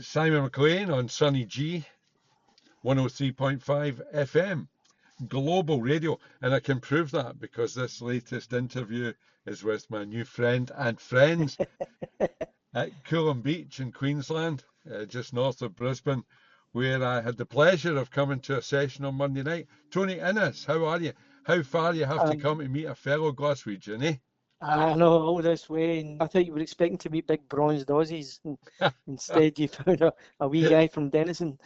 Simon McLean on Sunny G, 103.5 FM, global radio. And I can prove that because this latest interview is with my new friend and friends at CoolumBeach in Queensland, just north of Brisbane, where I had the pleasure of coming to a session on Monday night. Tony Innes, how are you? How far you have to come to meet a fellow Glaswegian, eh? I know all this way, and I thought you were expecting to meet big bronzed Aussies, and instead you found a wee guy from Denison.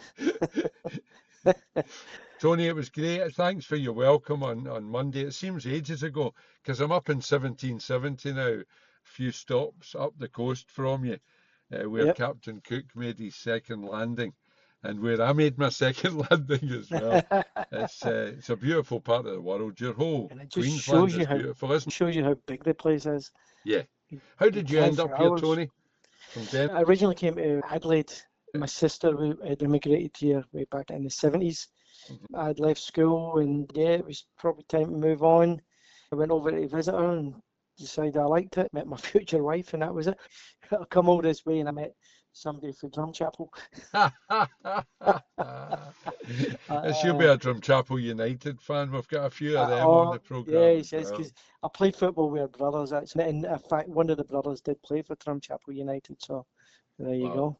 Tony, it was great. Thanks for your welcome on Monday. It seems ages ago because I'm up in 1770 now, a few stops up the coast from you, where Yep. Captain Cook made his second landing and where I made my second landing as well. It's a beautiful part of the world. Your whole And it just Queensland shows is beautiful, isn't you how big the place is. it? Yeah. How You did you drive end for up here, hours. Tony? From Denver? I originally came to Adelaide. My sister had immigrated here way back in the 70s. I'd left school, and yeah, it was probably time to move on. I went over to visit her and decided I liked it. Met my future wife, and that was it. I come all this way, and I met somebody from Drumchapel. She'll be a Drumchapel United fan. We've got a few of them on the Yeah, programme he as says, well. because I played football with our brothers, actually. And in fact, one of the brothers did play for Drumchapel United, so there you Wow. go,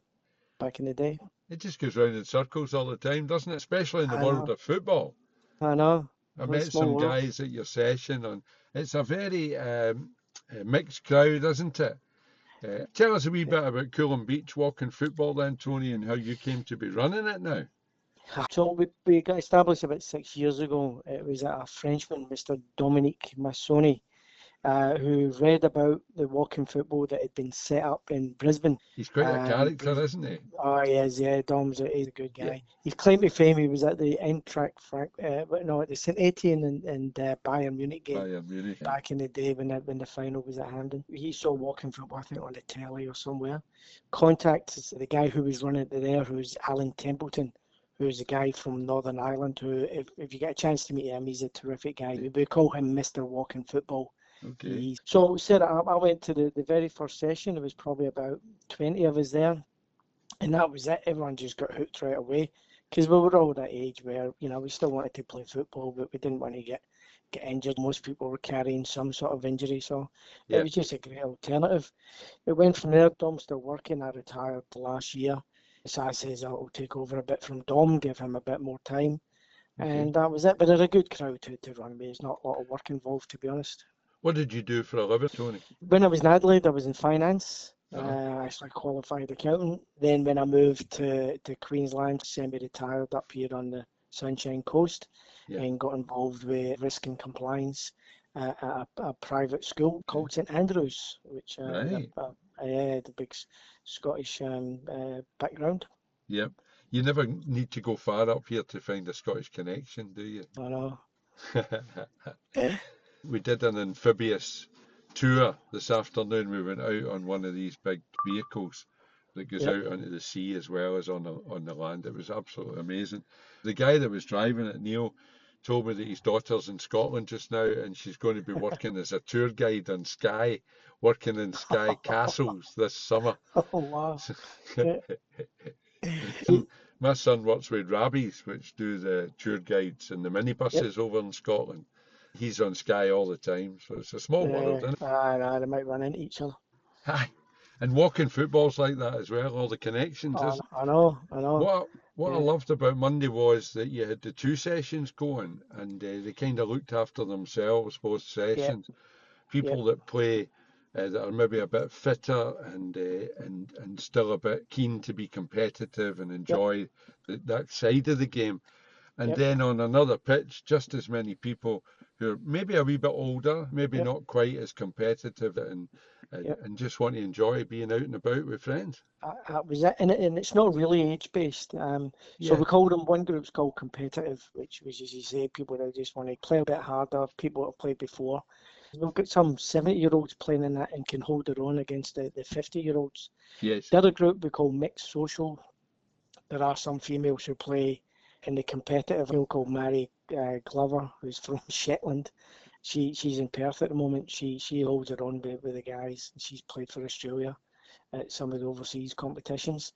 back in the day. It just goes round in circles all the time, doesn't it? Especially in the I world know, of football. I know. I What a met small some world. guys at your session, and it's a very mixed crowd, isn't it? Tell us a wee bit about CoolumBeach walking football then, Tony, and how you came to be running it now. So we got established about 6 years ago. It was a Frenchman, Mr. Dominique Massoni, who read about the walking football that had been set up in Brisbane. He's quite a But character, isn't he? oh, he is, yeah, he's a good Yeah. guy. His claim to fame, he was at the Eintracht at the St. Etienne and Bayern Munich game Bayern Munich. back in the day when the final was at Hampden. He saw walking football, I think, on the telly or somewhere. Contacted the guy who was running it there, who's Alan Templeton, who's a guy from Northern Ireland, who, if you get a chance to meet him, he's a terrific guy. We call him Mr. Walking Football. Okay. So we set it up. I went to the very first session. There was probably about 20 of us there. And that was it. Everyone just got hooked right away because we were all that age where, we still wanted to play football, but we didn't want to get injured. Most people were carrying some sort of injury, so Yeah. it was just a great alternative. It went from there. Dom's still working. I retired last year. So I says I'll take over a bit from Dom, give him a bit more time. Okay. And that was it. But they're a good crowd to run with. There's not a lot of work involved, to be honest. What did you do for a living, Tony? When I was in Adelaide, I was in finance. Uh-huh. Actually qualified accountant. Then when I moved to Queensland, semi-retired up here on the Sunshine Coast, Yeah. and got involved with risk and compliance at a private school called St Andrews, which Right. had a big Scottish background. Yep. You never need to go far up here to find a Scottish connection, do you? I know. We did an amphibious tour this afternoon. We went out on one of these big vehicles that goes Yep. out onto the sea as well as on the land. It was absolutely amazing. The guy that was driving it, Neil, told me that his daughter's in Scotland just now and she's going to be working as a tour guide on Skye, working in Skye Castles this summer. Oh, wow. My son works with Rabbies, which do the tour guides and the minibuses over in Scotland. He's on Skye all the time, so it's a small world, isn't it? They might run into each other. Aye. And walking football's like that as well, all the connections. I know. What I loved about Monday was that you had the two sessions going and they kind of looked after themselves, both sessions. People that play that are maybe a bit fitter and still a bit keen to be competitive and enjoy that side of the game. And then on another pitch, just as many people who are maybe a wee bit older, maybe not quite as competitive and just want to enjoy being out and about with friends. That was it, and it's not really age-based. So we called them, one group's called competitive, which was, as you say, people that just want to play a bit harder, people that have played before. We've got some 70-year-olds playing in that and can hold their own against the 50-year-olds. Yes. The other group we call mixed social. There are some females who play in the competitive, called Mary Glover, who's from Shetland. She's in Perth at the moment. She holds her own with the guys, and she's played for Australia. at some of the overseas competitions.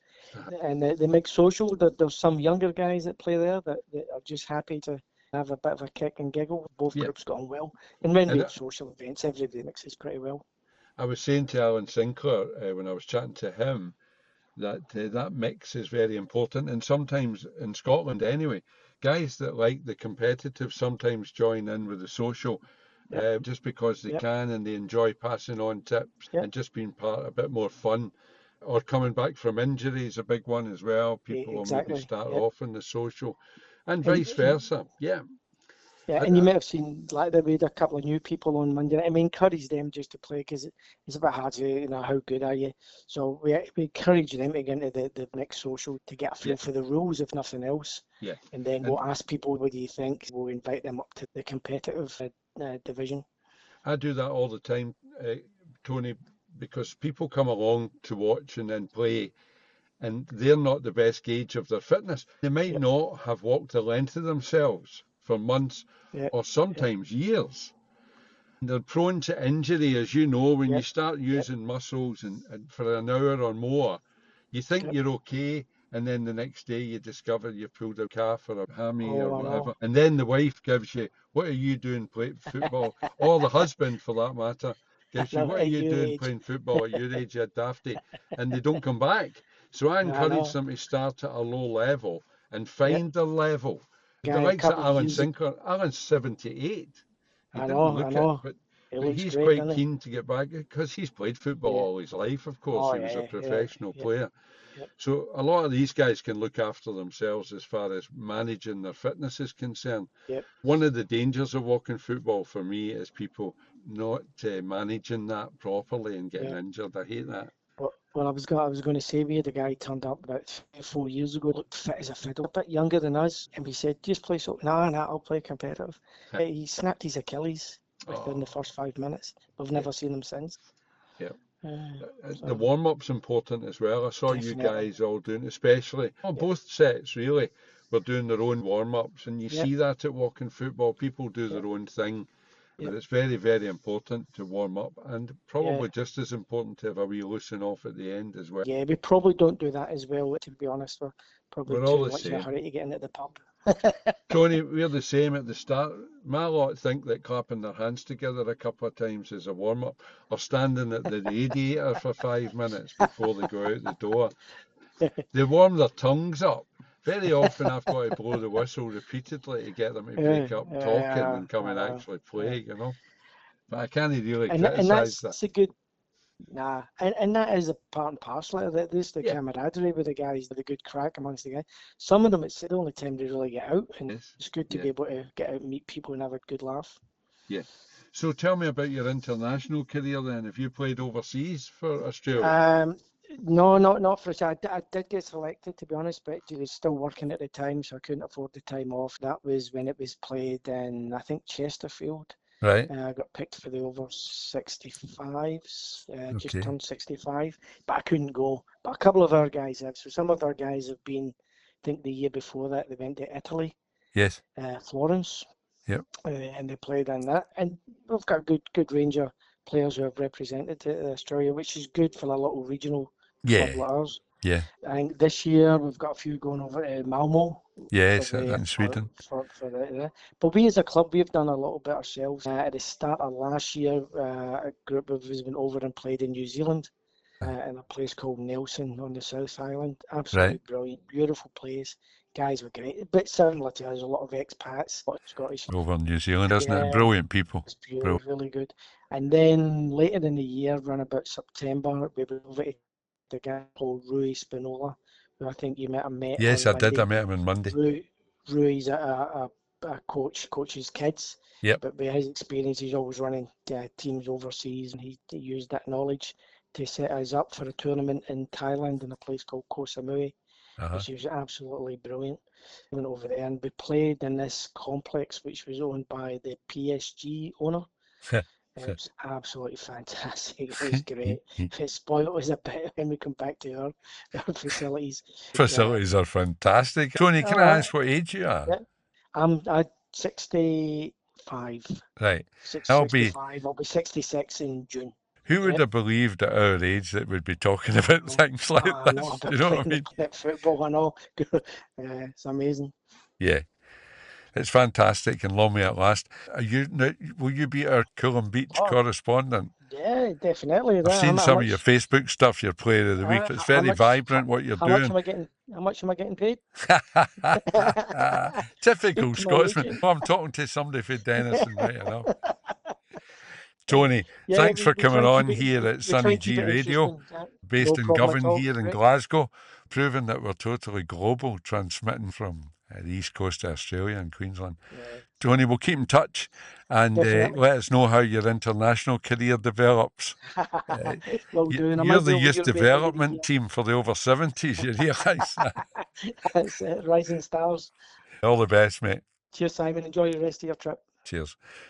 And the mixed social, there's some younger guys that play there that are just happy to have a bit of a kick and giggle. Both groups got on well. And when we have social events, everybody mixes pretty well. I was saying to Alan Sinclair when I was chatting to him that that mix is very important. And sometimes in Scotland anyway, guys that like the competitive sometimes join in with the social just because they can, and they enjoy passing on tips and just being part a bit more fun. Or coming back from injury is a big one as well. People will maybe start off in the social and vice versa. Yeah, and you might have seen like we had a couple of new people on Monday night. I mean, encourage them just to play because it's a bit hard to how good are you. So we encourage them to get into the next social to get a feel for the rules, if nothing else. Yeah. And then we'll ask people, what do you think? We'll invite them up to the competitive division. I do that all the time, Tony, because people come along to watch and then play, and they're not the best gauge of their fitness. They might not have walked the length of themselves for months or sometimes years. They're prone to injury, as you know, when you start using muscles and for an hour or more. You think you're okay, and then the next day you discover you pulled a calf or a hammy or whatever. And then the wife gives you, what are you doing playing football? Or the husband, for that matter, gives you, what are you doing playing football at your age, you dafty? And they don't come back. So I encourage them to start at a low level and find their level. The likes of Alan Sinclair, Alan's 78. He didn't look it, but he's quite keen to get back because he's played football all his life, of course. He was a professional player. So a lot of these guys can look after themselves as far as managing their fitness is concerned. One of the dangers of walking football for me is people not managing that properly and getting injured. I hate that. Well, I was going to say we had a guy turned up about 4 years ago, looked fit as a fiddle, a bit younger than us, and we said, just play so. Nah, I'll play competitive. He snapped his Achilles within the first 5 minutes. We've never seen him since. Yeah. The warm-up's important as well. I saw you guys all doing, especially both sets really, were doing their own warm-ups, and you see that at walking football. People do their own thing. But it's very, very important to warm up, and probably just as important to have a wee loosen off at the end as well. Yeah, we probably don't do that as well, to be honest. We're probably too much in a hurry to get into the pub. Tony, we're the same at the start. My lot think that clapping their hands together a couple of times is a warm-up, or standing at the radiator for 5 minutes before they go out the door. They warm their tongues up. Very often I've got to blow the whistle repeatedly to get them to break up talking and come and actually play, But I can't really criticise that. That's a good... and that is a part and parcel of it. There's the camaraderie with the guys, the good crack amongst the guys. Some of them, it's the only time they really get out, and it's good to be able to get out and meet people and have a good laugh. Yeah. So tell me about your international career then. Have you played overseas for Australia? No, not for I did get selected, to be honest, but I was still working at the time, so I couldn't afford the time off. That was when it was played in, I think, Chesterfield. Right. I got picked for the over 65s, just turned 65, but I couldn't go. But a couple of our guys have. So some of our guys have been, I think the year before that, they went to Italy. Yes. Florence. Yep. And they played in that. And we've got a good range of players who have represented Australia, which is good for a little regional club like ours. Yeah. I think this year we've got a few going over to Malmo. Yes, in Sweden. But we as a club, we've done a little bit ourselves. At the start of last year, a group of us went over and played in New Zealand in a place called Nelson on the South Island. Absolutely brilliant, beautiful place. Guys were great. A bit similar to us, a lot of expats, Scottish. Over in New Zealand, isn't it? Brilliant people. It's beautiful, really good. And then later in the year, around about September, we went over to the guy called Rui Spinola, who I think you might have met. Yes, I did. I met him on Monday. Rui's a coaches kids. Yep. But with his experience, he's always running teams overseas, and he used that knowledge to set us up for a tournament in Thailand in a place called Koh Samui, which was absolutely brilliant. We went over there and we played in this complex which was owned by the PSG owner. It was absolutely fantastic. It was great. It spoiled us a bit when we come back to our facilities. Facilities are fantastic. Tony, can I ask what age you are? Yeah. I'm 65. Right. 65. I'll be 66 in June. Who would have believed at our age that we'd be talking about things like I know, this? about You know what I playing mean? football and all. It's amazing. Yeah. It's fantastic, and long may it last. Will you be our CoolumBeach correspondent? Yeah, definitely. I've seen How some of much? your Facebook stuff, your player of the week. It's How very much? vibrant what you're How much doing. am I getting? How much am I getting paid? Speak Typical to my Scotsman. agent. Oh, I'm talking to somebody from Denison, right enough. Tony, Yeah, thanks for we try coming and keep on it. here at We try Sunny and keep G it Radio, interesting. Yeah, based no in problem at Govan all. here in Right. Glasgow, proving that we're totally global, transmitting from the east coast of Australia and Queensland. Yeah, Tony, we'll keep in touch and definitely. let us know how your international career develops. Will do, and I You're might be the over youth your way at the end of the development year. team for the over 70s, you realise that? That's it, rising stars. All the best, mate. Cheers, Simon. Enjoy the rest of your trip. Cheers.